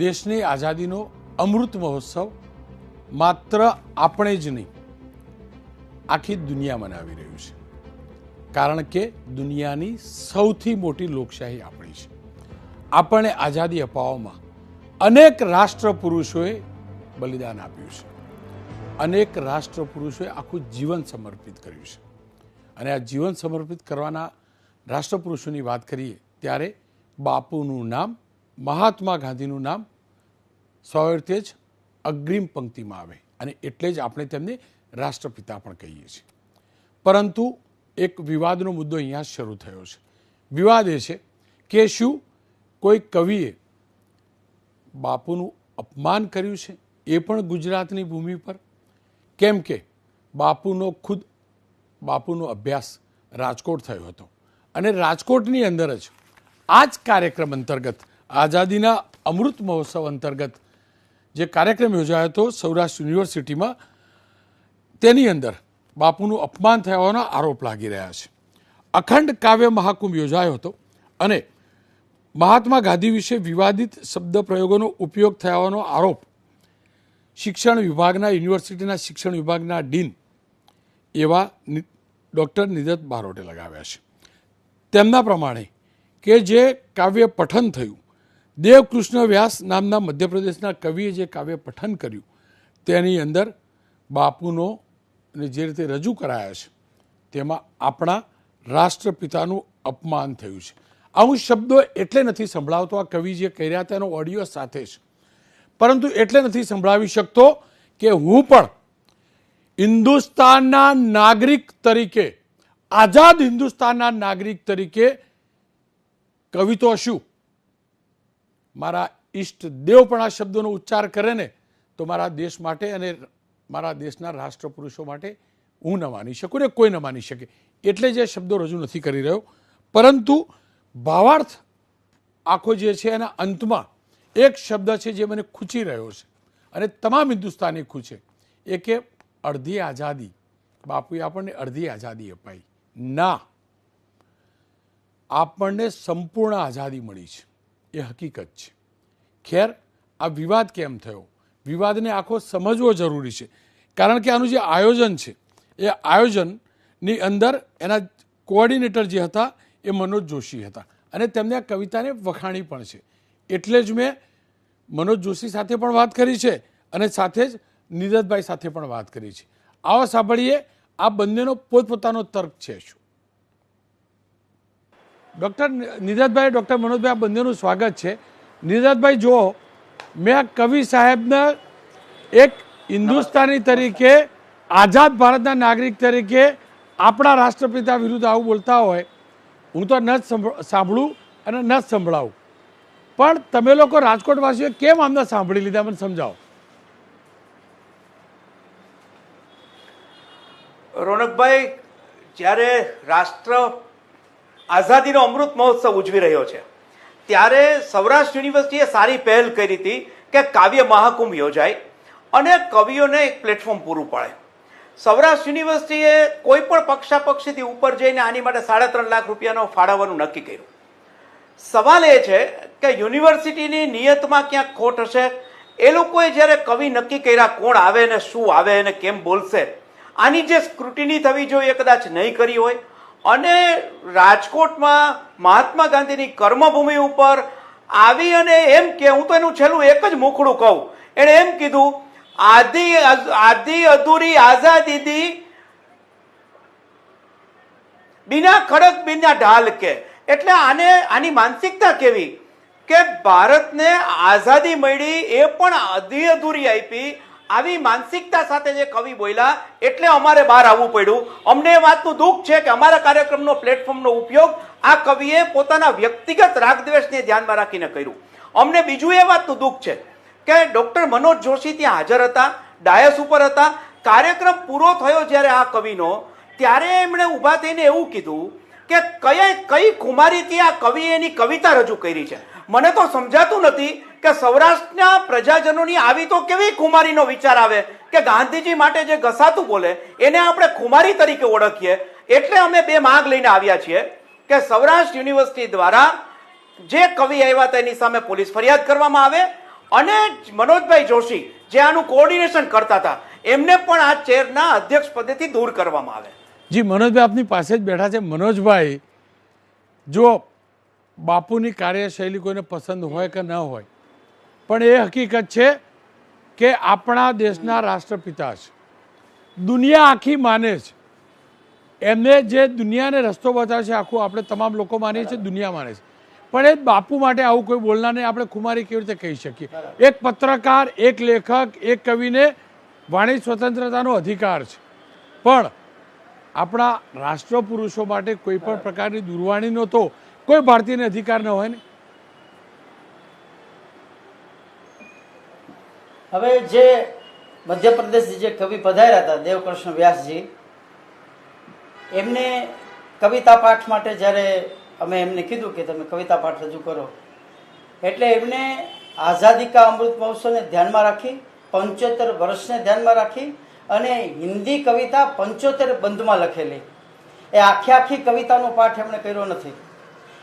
દેશની આઝાદીનો અમૃત મહોત્સવ માત્ર આપણે જ નહીં, આખી દુનિયા મનાવી રહ્યું છે. કારણ કે દુનિયાની સૌથી મોટી લોકશાહી આપણી છે. આપણને આઝાદી અપાવવામાં અનેક રાષ્ટ્ર પુરુષોએ બલિદાન આપ્યું છે. અનેક રાષ્ટ્ર પુરુષોએ આખું જીવન સમર્પિત કર્યું છે. અને આ જીવન સમર્પિત કરવાના રાષ્ટ્ર પુરુષોની વાત કરીએ ત્યારે બાપુનું નામ, મહાત્મા ગાંધીનું નામ સૌરતે જ અગ્રિમ પંક્તિમાં આવે અને એટલે જ આપણે તેમને રાષ્ટ્રપિતા પણ કહીએ છીએ. પરંતુ એક વિવાદનો મુદ્દો અહીંયા શરૂ થયો છે. વિવાદ એ છે કે શું કોઈ કવિએ બાપુનું અપમાન કર્યું છે, એ પણ ગુજરાતની ભૂમિ પર? કેમ કે બાપુનો અભ્યાસ રાજકોટ થયો હતો અને રાજકોટની અંદર જ આ જ કાર્યક્રમ અંતર્ગત, આઝાદીના અમૃત મહોત્સવ અંતર્ગત જે કાર્યક્રમ યોજાયો હતો સૌરાષ્ટ્ર યુનિવર્સિટીમાં, તેની અંદર બાપુનું અપમાન થયાના આરોપ લાગી રહ્યા છે. અખંડ કાવ્ય મહાકુંભ યોજાયો હતો અને મહાત્મા ગાંધી વિશે વિવાદિત શબ્દ પ્રયોગોનો ઉપયોગ થયાનો આરોપ શિક્ષણ વિભાગના, યુનિવર્સિટીના શિક્ષણ વિભાગના ડીન એવા ડૉક્ટર નિદત બારોટે લગાવ્યા છે. તેમના પ્રમાણે કે જે કાવ્ય પઠન થયું, દેવકૃષ્ણ વ્યાસ નામના મધ્યપ્રદેશના કવિએ જે કાવ્ય પઠન કર્યું તેની અંદર બાપુનો જે રીતે રજૂ કરાયા છે તેમાં આપણા રાષ્ટ્રપિતાનું અપમાન થયું છે. હું શબ્દો એટલે નથી સંભળાવતો, આ કવિ જે કહી રહ્યા હતા એનો ઓડિયો સાથે છે, પરંતુ એટલે નથી સંભળાવી શકતો કે હું પણ હિન્દુસ્તાનના નાગરિક તરીકે, આઝાદ હિન્દુસ્તાનના નાગરિક તરીકે કવિ તો શું, મારા ઈષ્ટ દેવ પણ આ શબ્દોનો ઉચ્ચાર કરે ને તો મારા દેશ માટે અને મારા દેશના રાષ્ટ્ર પુરુષો માટે હું ન માની શકું ને કોઈ ન માની શકે. એટલે જે શબ્દો રજૂ નથી કરી રહ્યો, પરંતુ ભાવાર્થ આખો જે છે એના અંતમાં એક શબ્દ છે જે મને ખૂંચી રહ્યો છે અને તમામ હિન્દુસ્તાની ખૂંચે, એ કે અડધી આઝાદી. બાપુએ આપણને અડધી આઝાદી અપાઈ ના, આપણને સંપૂર્ણ આઝાદી મળી છે, એ હકીકત છે. ખેર, આ વિવાદ કેમ થયો, વિવાદને આખો સમજવો જરૂરી છે. કારણ કે આનું જે આયોજન છે એ આયોજનની અંદર એના કોઓર્ડિનેટર જે હતા એ મનોજ જોશી હતા અને તેમને આ કવિતાને વખાણી પણ છે. એટલે જ મેં મનોજ જોશી સાથે પણ વાત કરી છે અને સાથે જ નિદતભાઈ સાથે પણ વાત કરી છે. આવો સાંભળીએ આ બંનેનો પોતપોતાનો તર્ક છે. શું ડૉક્ટર નિદતભાઈ, ડૉક્ટર મનોજભાઈ, આ બંનેનું સ્વાગત છે. નિદતભાઈ, જુઓ, મેં આ કવિ સાહેબને એક હિન્દુસ્તાની તરીકે, આઝાદ ભારતના નાગરિક તરીકે આપણા રાષ્ટ્રપિતા વિરુદ્ધ આવું બોલતા હોય, હું તો ન જ સાંભળું અને ન જ સંભળાવું, પણ તમે લોકો રાજકોટવાસીઓ કેમ આમને સાંભળી લીધા, મને સમજાવો. રોનકભાઈ, જ્યારે રાષ્ટ્ર આઝાદીનો અમૃત મહોત્સવ ઉજવી રહ્યો છે ત્યારે સૌરાષ્ટ્ર યુનિવર્સિટીએ સારી પહેલ કરી હતી કે કાવ્ય મહાકુંભ યોજાય અને કવિઓને એક પ્લેટફોર્મ પૂરું પાડે. સૌરાષ્ટ્ર યુનિવર્સિટીએ કોઈ પણ પક્ષાપક્ષીથી ઉપર જઈને આની માટે 3.5 લાખ રૂપિયાનો ફાળવવાનું નક્કી કર્યું. સવાલ એ છે કે યુનિવર્સિટીની નિયતમાં ક્યાંક ખોટ હશે. એ લોકોએ જ્યારે કવિ નક્કી કર્યા કોણ આવે ને શું આવે અને કેમ બોલશે, આની જે સ્ક્રુટિની થવી જોઈએ એ કદાચ નહીં કરી હોય. અને રાજકોટમાં મહાત્મા ગાંધીની કર્મભૂમિ ઉપર આવી અને એમ કે, હું તો એનું છેલ્લું એક જ મુખડું કહું, એણે એમ કીધું, આધી અધૂરી આઝાદી દી બિના ખડક બિના ઢાલ કે. એટલે આની માનસિકતા કેવી કે ભારતને આઝાદી મળી એ પણ આધી અધૂરી આપી. આવી માનસિકતા સાથે જે કવિ બોલ્યા એટલે અમારે બહાર આવવું પડ્યું. અમને એ વાતનું દુઃખ છે કે અમારા કાર્યક્રમનો પ્લેટફોર્મનો ઉપયોગ આ કવિએ પોતાના વ્યક્તિગત રાગદ્વેષને ધ્યાનમાં રાખીને કર્યું. અમને બીજું એ વાતનું દુઃખ છે કે ડૉક્ટર મનોજ જોશી ત્યાં હાજર હતા, ડાયસ ઉપર હતા. કાર્યક્રમ પૂરો થયો જ્યારે આ કવિનો, ત્યારે એમણે ઊભા થઈને એવું કીધું કે કઈ કુમારીથી આ કવિએ એની કવિતા રજૂ કરી છે. મને તો સમજાતું નથી કે સૌરાષ્ટ્રના પ્રજાજનોની આવી તો કેવી કુમારીનો વિચાર આવે કે ગાંધીજી માટે જે ઘસાતું બોલે એને આપણે કુમારી તરીકે ઓળખીએ. એટલે અમે બે માંગ લઈને આવ્યા છીએ કે સૌરાષ્ટ્ર યુનિવર્સિટી દ્વારા જે કવિ આવ્યા હતા એની સામે પોલીસ ફરિયાદ કરવામાં આવે અને મનોજભાઈ જોશી જે આનું કોઓર્ડિનેશન કરતા હતા એમને પણ આ ચેરના અધ્યક્ષ પદેથી દૂર કરવામાં આવે. જી મનોજભાઈ આપની પાસે જ બેઠા છે. મનોજભાઈ, જો બાપુની કાર્યશૈલી કોઈને પસંદ હોય કે ન હોય, પણ એ હકીકત છે કે આપણા દેશના રાષ્ટ્રપિતા છે, દુનિયા આખી માને છે એમને, જે દુનિયાને રસ્તો બતાવે છે આખું આપણે તમામ લોકો માનીએ છીએ, દુનિયા માને છે, પણ એ બાપુ માટે આવું કોઈ બોલનાર નહીં. આપણે ખુમારી કેવી રીતે કહી શકીએ? એક પત્રકાર, એક લેખક, એક કવિને વાણી સ્વતંત્રતાનો અધિકાર છે, પણ આપણા રાષ્ટ્રપુરુષો માટે કોઈ પણ પ્રકારની દુર્વાણીનો તો કોઈ ભારતીયને અધિકાર ન હોય ને. હવે જે મધ્યપ્રદેશથી જે કવિ પધાર્યા હતા દેવકૃષ્ણ વ્યાસજી, એમને કવિતા પાઠ માટે જ્યારે અમે એમને કીધું કે તમે કવિતા પાઠ રજૂ કરો, એટલે એમને આઝાદી કા અમૃત મહોત્સવને ધ્યાનમાં રાખી, 75 વર્ષને ધ્યાનમાં રાખી અને હિન્દી કવિતા 75 બંધમાં લખેલી, એ આખી કવિતાનો પાઠ એમણે કર્યો નથી.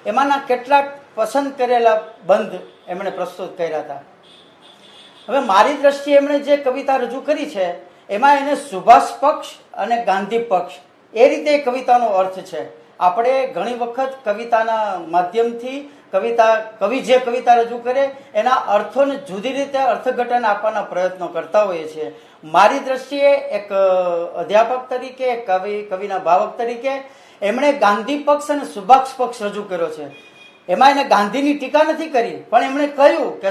એમાંના કેટલાક પસંદ કરેલા બંધ એમણે પ્રસ્તુત કર્યા હતા. હવે મારી દ્રષ્ટિએ એમણે જે કવિતા રજૂ કરી છે એમાં એને સુભાષ પક્ષ અને ગાંધી પક્ષ એ રીતે કવિતાનો અર્થ છે. આપણે ઘણી વખત કવિતાના માધ્યમથી કવિ જે કવિતા રજૂ કરે એના અર્થોને જુદી રીતે અર્થઘટન આપવાના પ્રયત્નો કરતા હોઈએ છીએ. મારી દ્રષ્ટિએ એક અધ્યાપક તરીકે, કવિના ભાવક તરીકે એમણે ગાંધી પક્ષ અને સુભાષ પક્ષ રજૂ કર્યો છે. એમાં એને ગાંધીની ટીકા નથી કરી, પણ એમણે કહ્યું કે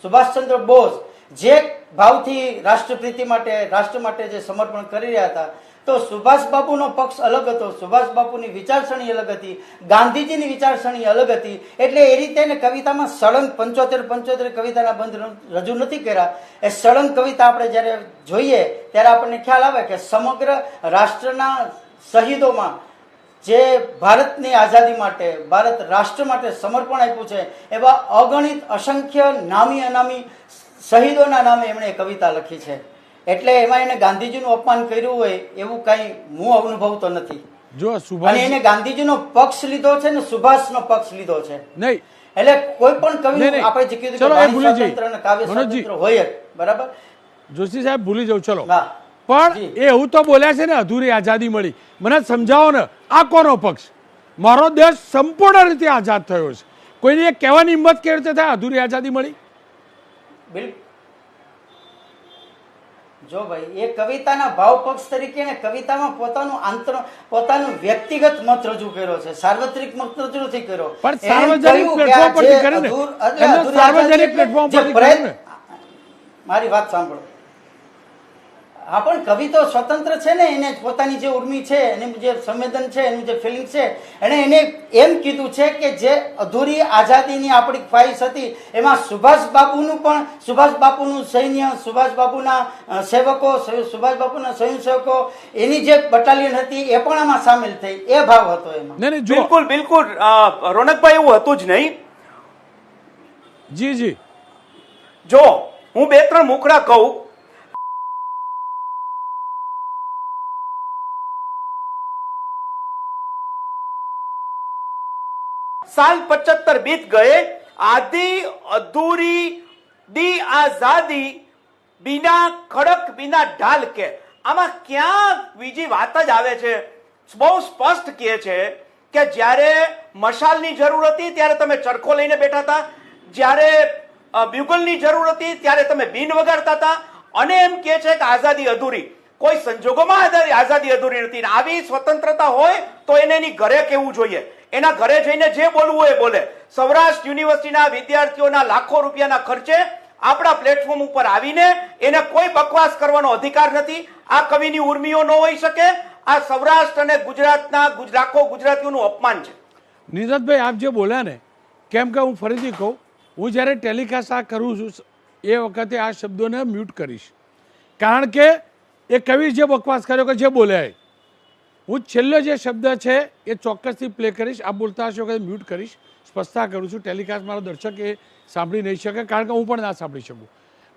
સુભાષચંદ્ર બોઝ જે ભાવથી રાષ્ટ્રપ્રીતિ માટે, રાષ્ટ્ર માટે જે સમર્પણ કરી રહ્યા હતા, તો સુભાષ બાબુનો પક્ષ અલગ હતો, સુભાષ બાબુની વિચારસરણી અલગ હતી, ગાંધીજીની વિચારસરણી અલગ હતી. એટલે એ રીતે એને કવિતામાં સળંગ 75 કવિતાના બંધ રજૂ નથી કર્યા. એ સળંગ કવિતા આપણે જ્યારે જોઈએ ત્યારે આપણને ખ્યાલ આવે કે સમગ્ર રાષ્ટ્રના શહીદોમાં જે ભારતની આઝાદી માટે, ભારત રાષ્ટ્ર માટે સમર્પણ આપ્યું છે, એવા અગણિત અસંખ્ય નામી અનામી શહીદોના નામે એમણે કવિતા લખી છે. એટલે એમાં એને ગાંધીજીનું અપમાન કર્યું હોય એવું કઈ હું અનુભવતો નથી. જો અને સુભાષ એને ગાંધીજીનો પક્ષ લીધો છે ને સુભાષનો પક્ષ લીધો છે. નહીં, એટલે કોઈ પણ કવિ નહીં. આપણે જે કીધું ચલો, કે એ વાણી ભૂલી જઈએ. સ્વાતંત્ર્ય અને કાવ્ય મનોજજી. સ્વાતંત્ર્ય હોય જ, બરાબર. જોશી સાહેબ ભૂલી જાઉં, ચલો. હા. પણ જી. એ એવું તો બોલ્યા છે ને અધૂરી આઝાદી મળી. મને સમજાવો ને, આ કોનો પક્ષ? મારો દેશ સંપૂર્ણ રીતે આઝાદ થયો છે. કોઈને એ કહેવાની હિંમત કેવી રીતે થાય અધૂરી આઝાદી મળી? બિલકુલ. જો ભાઈ, એ કવિતાના ભાવ પક્ષ તરીકે ને કવિતામાં પોતાનું વ્યક્તિગત મત રજૂ કર્યો છે, સાર્વત્રિક મત રજૂ નથી કર્યો. પણ એમ સાર્વજનિક કહ્યું કે પ્લેટફોર્મ આ પરથી જે કરે ને. અધૂર- એમને અધૂરી સાર્વજનિક આઝાદી પ્લેટફોર્મ જે પરથી કરે ને. મારી વાત સાંભળો. હા, પણ કવિ તો સ્વતંત્ર છે ને, એને પોતાની જે ઉર્મિ છે, એનું જે સંવેદન છે, એનું જે ફિલિંગ છે, એને એમ કીધું છે કે જે અધૂરી આઝાદીની આપણી ખ્વાહિશ હતી એમાં સુભાષ બાપુનું સૈન્ય, સુભાષ બાપુના સેવકો, સુભાષ બાપુના સ્વયંસેવકો, એની જે બટાલિયન હતી એ પણ આમાં સામેલ થઈ. એ ભાવ હતો એમાં. નહીં, નહીં, જુઓ. બિલકુલ રોનકભાઈ, એવું હતું જ નહીં. જી. જો હું 2-3 મુખડા કહું. साल 75 बीत गए, आधी अधूरी दी आजादी बिना खड़क बिना ढाल के. આમાં ક્યાં બીજી વાત જ આવે છે? બહુ સ્પષ્ટ કહે છે કે જ્યારે મશાલની જરૂર હતી ત્યારે તમે ચરખો લઈને બેઠા હતા, જ્યારે બ્યુગલની જરૂર હતી ત્યારે તમે બીન વગાડતા હતા, અને એમ કહે છે કે આઝાદી અધૂરી. કોઈ સંજોગોમાં આઝાદી અધૂરી નથી. આવી સ્વતંત્રતા હોય તો એને એની ઘરે કહેવું જોઈએ, એના ઘરે જઈને જે બોલવું હોય બોલે. સૌરાષ્ટ્ર યુનિવર્સિટીના વિદ્યાર્થીઓના લાખો રૂપિયાના ખર્ચે આપણા પ્લેટફોર્મ ઉપર આવીને એને કોઈ બકવાસ કરવાનો અધિકાર નથી. આ કવિની ઉર્મિઓ ન હોઈ શકે. આ સૌરાષ્ટ્ર અને ગુજરાતના લાખો ગુજરાતીઓનું અપમાન છે. નિરજભાઈ, આપ જે બોલ્યા ને, કેમ કે હું ફરીથી કહું, હું જ્યારે ટેલિકાસ્ટ આ કરું છું એ વખતે આ શબ્દોને મ્યુટ કરીશ, કારણ કે એ કવિ જે બકવાસ કર્યો કે જે બોલ્યા એ, હું છેલ્લો જે શબ્દ છે એ ચોક્કસથી પ્લે કરીશ. આપ બોલતા હશો કે મ્યુટ કરીશ. સ્પષ્ટતા કરું છું, ટેલિકાસ્ટ મારો દર્શક એ સાંભળી નહીં શકે, કારણ કે હું પણ ના સાંભળી શકું.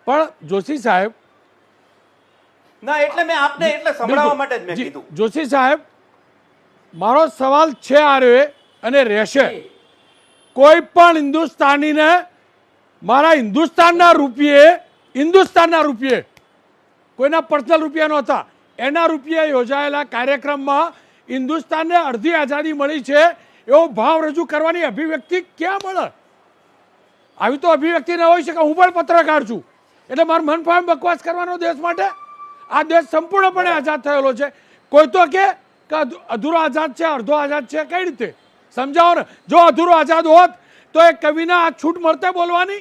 પણ જોશી સાહેબ, ના, એટલે મેં આપને એટલે સંભળાવવા માટે જ મેં કીધું. જોશી સાહેબ, મારો સવાલ છે આ રહ્યો અને રહેશે. કોઈ પણ હિન્દુસ્તાનીને મારા હિન્દુસ્તાનના રૂપિયે કોઈના પર્સનલ રૂપિયા નહોતા, એના રૂપિયે યોજાયેલા કાર્યક્રમમાં હિન્દુસ્તાનને અડધી આઝાદી મળી છે એવો ભાવ રજૂ કરવાની અભિવ્યક્તિ ક્યાં મળે? આવી તો અભિવ્યક્તિ ન હોઈ શકે. હું પણ પત્રકાર છું, એટલે મારું મન ફાવે બકવાસ કરવાનો દેશ માટે? આ દેશ સંપૂર્ણપણે આઝાદ થયેલો છે. કોઈ તો કે અધૂરો આઝાદ છે, અડધો આઝાદ છે, કઈ રીતે સમજાવો ને? જો અધૂરો આઝાદ હોત તો એ કવિના આ છૂટ મળતે બોલવાની.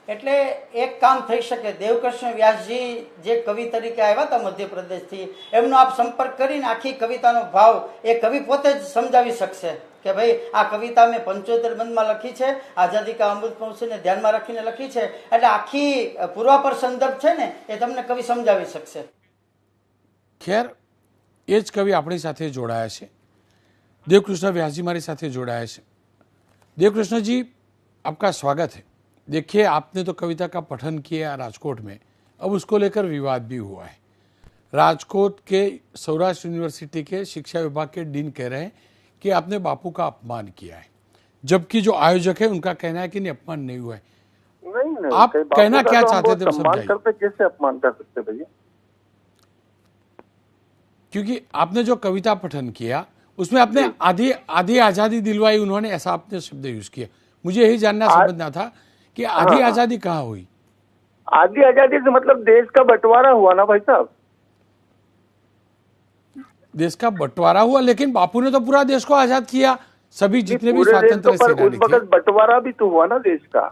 એટલે એક કામ થઈ શકે, દેવકૃષ્ણ વ્યાસજી જે કવિ તરીકે આવ્યા હતા મધ્યપ્રદેશથી, એમનો આપ સંપર્ક કરીને આખી કવિતાનો ભાવ એ કવિ પોતે જ સમજાવી શકશે કે ભાઈ આ કવિતા મેં 75 બંધમાં લખી છે, આઝાદી કા અમૃત મહોત્સવને ધ્યાનમાં રાખીને લખી છે. એટલે આખી પૂર્વાપર સંદર્ભ છે ને એ તમને કવિ સમજાવી શકશે. ખેર, એ જ કવિ આપણી સાથે જોડાયા છે. देवकृष्ण व्यास जी हमारे साथ जोड़ाए हैं. देवकृष्ण जी, आपका स्वागत है. देखिए, आपने तो कविता का पठन किया राजकोट में, अब उसको लेकर विवाद भी हुआ है. राजकोट के सौराष्ट्र यूनिवर्सिटी के शिक्षा विभाग के डीन कह रहे हैं कि आपने बापू का अपमान किया है, जबकि जो आयोजक है उनका कहना है कि नहीं, अपमान नहीं हुआ है. नहीं, आप कहना क्या चाहते थे समझाइए. करते कैसे अपमान कर सकते भैया? क्योंकि आपने जो कविता पठन किया उसमें आपने आधी आजादी दिलवाई उन्होंने, ऐसा आपने शब्द यूज किया. मुझे यही जानना समझना था कि आधी आजादी कहाँ हुई? आधी आजादी से मतलब देश का बंटवारा हुआ ना भाई साहब. देश का बंटवारा हुआ, लेकिन बापू ने तो पूरा देश को आजाद किया. सभी जितने भी पूरे देश स्वतंत्र को, पर सेनानी उस वक्त बंटवारा भी तो हुआ ना देश का.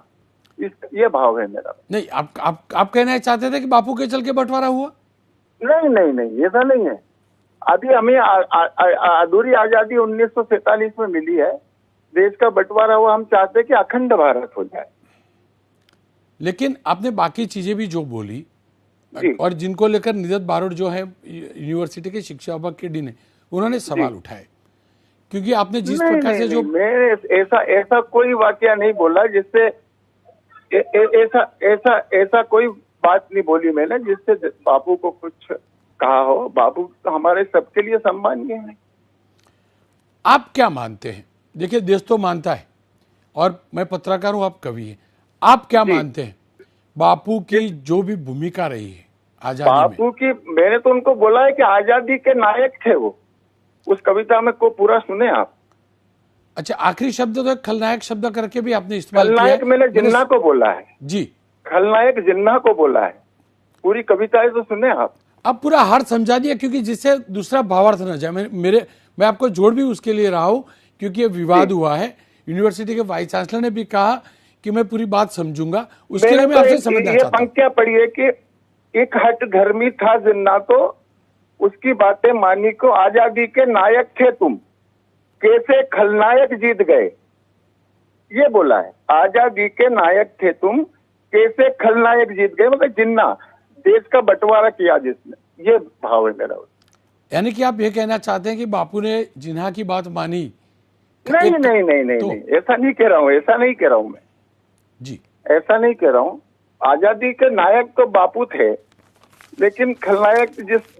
ये भाव है मेरा. नहीं, आप कहना चाहते थे कि बापू के चल के बंटवारा हुआ? नहीं, ऐसा नहीं है. अभी हमें अधूरी आजादी 1947 में मिली है, देश का बंटवारा हुआ. हम चाहते हैं कि अखंड भारत हो जाए. लेकिन आपने बाकी चीजें भी जो बोली और जिनको लेकर निदत बारोट जो है यूनिवर्सिटी के शिक्षा विभाग के डीन है, उन्होंने सवाल उठाए, क्योंकि आपने जिस प्रकार से जो मैंने ऐसा कोई वाकया नहीं बोला जिससे ऐसा कोई बात नहीं बोली मैंने जिससे बापू को कुछ कहा हो. बापू तो हमारे सबके लिए सम्मानीय है. आप क्या मानते हैं? देखिए, देश तो मानता है, और मैं पत्रकार हूं, आप कवि हैं. आप क्या मानते हैं बापू की जो भी भूमिका रही है आजादी में? बापू की, मैंने तो उनको बोला है कि आजादी के नायक थे वो. उस कविता में को पूरा सुने आप. अच्छा, आखिरी शब्द तो खलनायक शब्द करके भी आपने इस्तेमाल किया. खलनायक मैंने जिन्ना को बोला है जी. खलनायक जिन्ना को बोला है. पूरी कविताएं तो सुने आप. अब पूरा हार समझा दिया, क्योंकि जिससे दूसरा भावार्थ न जाए. मैं आपको जोड़ भी उसके लिए रहा हूं, क्योंकि ये विवाद हुआ है. यूनिवर्सिटी के वाइस चांसलर ने भी कहा कि मैं पूरी बात समझूंगा. उसके लिए मैं आपसे समझना चाहता हूं. पंक्तियां पढ़िए कि एक हट धर्मी था जिन्ना तो उसकी बातें मानी को आजादी के नायक थे तुम, कैसे खलनायक जीत गए. ये बोला है, आजादी के नायक थे तुम, कैसे खलनायक जीत गए. मतलब जिन्ना, देश का बंटवारा किया जिसने. ये भाव है मेरा. यानी कि आप ये कहना चाहते हैं कि बापू ने जिन्हा की बात मानी? नहीं, ऐसा नहीं कह रहा हूँ. ऐसा नहीं कह रहा हूँ मैं जी. ऐसा नहीं कह रहा हूँ. आजादी के नायक तो बापू थे, लेकिन खलनायक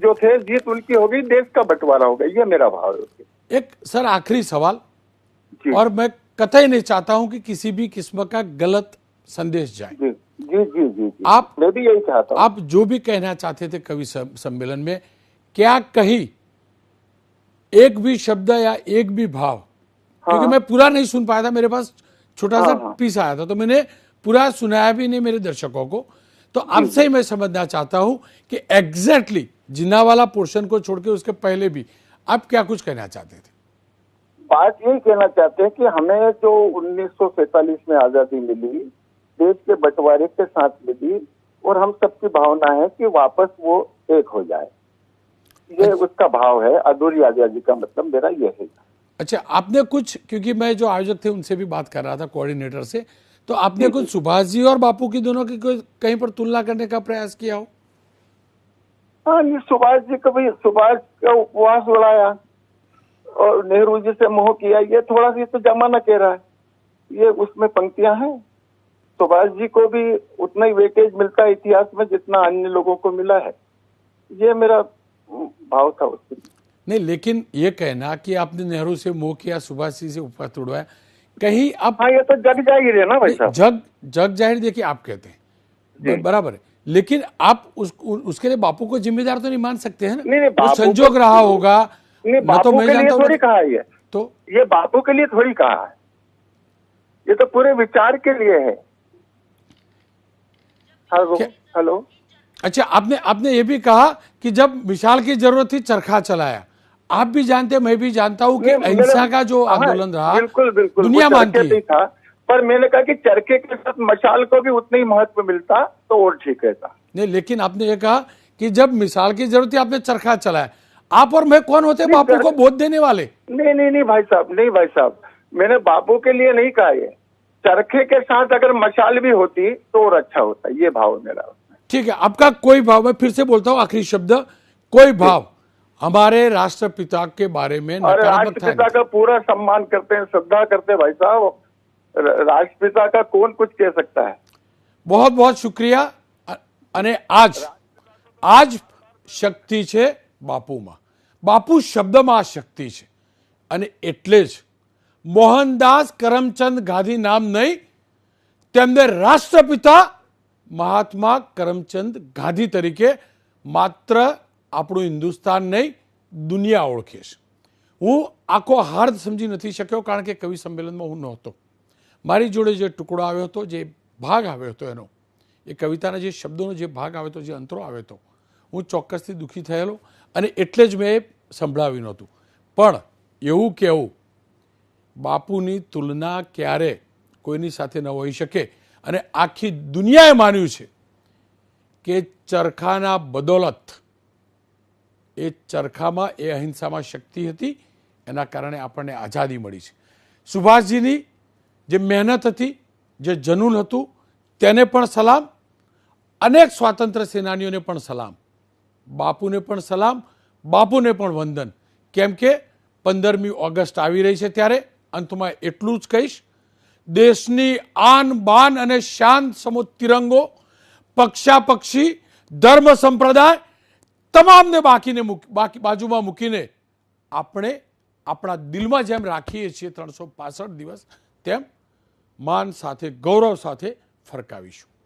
जो थे, जीत उनकी हो गई, देश का बंटवारा हो गया. ये मेरा भाव है. एक सर आखिरी सवाल, जी. और मैं कतई नहीं चाहता हूं कि किसी भी किस्म का गलत संदेश जाए. जी जी जी जी, जी. आप, मैं भी यही चाहता हूँ. आप जो भी कहना चाहते थे कवि सम्मेलन में, क्या कहीं एक भी शब्द या एक भी भाव, क्योंकि मैं पूरा नहीं सुन पाया था, मेरे पास छोटा सा पीस आया था, तो मैंने पूरा सुनाया भी नहीं मेरे दर्शकों को. तो आपसे ही मैं समझना चाहता हूं कि एग्जैक्टली जिन्ना वाला पोर्शन को छोड़ के उसके पहले भी आप क्या कुछ कहना चाहते थे? बात यही कहना चाहते हैं कि हमें जो 1947 में आजादी मिली, देश के बंटवारे के साथ मिली, और हम सबकी भावना है कि वापस वो एक हो जाए. ये उसका भाव है. अधूरी आजादी का मतलब मेरा ये है. अच्छा, आपने कुछ, क्योंकि मैं जो आयोजक थे उनसे भी बात कर रहा था, कोऑर्डिनेटर से, तो आपने कुछ सुभाष जी और बापू की दोनों की कोई कहीं पर तुलना करने का प्रयास किया हो? हाँ, ये सुभाष जी सुभाष का उपवास उड़ाया और नेहरू जी से मोह किया. ये थोड़ा सा तो जमाना कह रहा है. ये उसमें पंक्तियां हैं. सुभाष जी को भी उतना ही वेटेज मिलता है इतिहास में जितना अन्य लोगों को मिला है. ये मेरा भाव था उसके. नहीं, लेकिन ये कहना कि आपने नेहरू से मोह किया, सुभाष जी से उपवास उड़वाया, कहीं आप हाँ, ये तो जग जाहिर है ना भाई साहब। जग जग जाहिर, देखिए आप कहते हैं बराबर है, लेकिन आप उसके लिए बापू को जिम्मेदार तो नहीं मान सकते हैं ना। नहीं, वो बापू संजोग को- रहा होगा, नहीं, ना तो बापू मैं के लिए जानता हूँ थोड़ी कहा है तो ये बापू के लिए थोड़ी कहा है, ये तो पूरे विचार के लिए है। हेलो क्या- हेलो। अच्छा, आपने ये भी कहा कि जब मिसाल की जरूरत थी चरखा चलाया। आप भी जानते हैं, मैं भी जानता हूं कि नहीं, अहिंसा मैंने- का जो हाँ, आंदोलन रहा, बिल्कुल बिल्कुल, दुनिया वो मानती चरखे पे है। ही था, पर मैंने कहा कि चरखे के साथ मशाल को भी उतना ही महत्व मिलता तो और ठीक रहता। नहीं, लेकिन आपने ये कहा कि जब मिसाल की जरूरत थी आपने चरखा चलाया। आप और मैं कौन होते नहीं, बापू को बोध देने वाले? नहीं नहीं नहीं भाई साहब, नहीं भाई साहब, मैंने बापू के लिए नहीं कहा ये। चरखे के साथ अगर मशाल भी होती तो और अच्छा होता, ये भाव है मेरा। ठीक है, आपका कोई भाव, मैं फिर से बोलता हूं आखिरी शब्द, कोई भाव हमारे राष्ट्रपिता के बारे में और नकारात्मक था राष्ट्रपिता का पूरा सम्मान करते हैं, श्रद्धा करते हैं भाई साहब। राष्ट्रपिता का कौन कुछ कह सकता है। बहुत बहुत शुक्रिया। અને આજ શક્તિ છે બાપુમાં. બાપુ શબ્દમાં શક્તિ છે અને એટલે જ મોહનદાસ કરમચંદ ગાંધી નામ નહીં, તેમને રાષ્ટ્રપિતા મહાત્મા કરમચંદ ગાંધી તરીકે માત્ર આપણું હિન્દુસ્તાન નહીં, દુનિયા ઓળખે છે. હું આખો હાર્દ સમજી નથી શક્યો કારણ કે કવિ સંમેલનમાં હું નહોતો. મારી જોડે જે ટુકડો આવ્યો હતો, જે ભાગ આવ્યો હતો એનો, એ કવિતાના જે શબ્દોનો જે ભાગ આવ્યો હતો, જે અંતરો આવ્યો હતો, હું ચોક્કસથી દુઃખી થયેલો અને એટલે જ મેં સંભળાવ્યું નહોતું. પણ એવું કહેવું બાપુની તુલના ક્યારે કોઈની સાથે ન હોઈ શકે અને આખી દુનિયાએ માન્યું છે કે ચરખાના બદોલત, એ ચરખામાં, એ અહિંસામાં શક્તિ હતી, એના કારણે આપણને આઝાદી મળી છે. સુભાષજીની જે મહેનત હતી, જે જનૂન હતું, તેને પણ સલામ. અનેક સ્વાતંત્ર્ય સેનાનીઓને પણ સલામ. બાપુને પણ સલામ, બાપુને પણ વંદન. કેમ કે 15મી ઓગસ્ટ આવી રહી છે, ત્યારે અંતમાં એટલું જ કહીશ, દેશની આન બાન અને શાન સમો તિરંગો પક્ષાપક્ષી ધર્મ સંપ્રદાય તમામને બાજુમાં મૂકીને આપણે આપણા દિલમાં જેમ રાખીએ છીએ 365 દિવસ, તેમ માન સાથે, ગૌરવ સાથે ફરકાવીશું.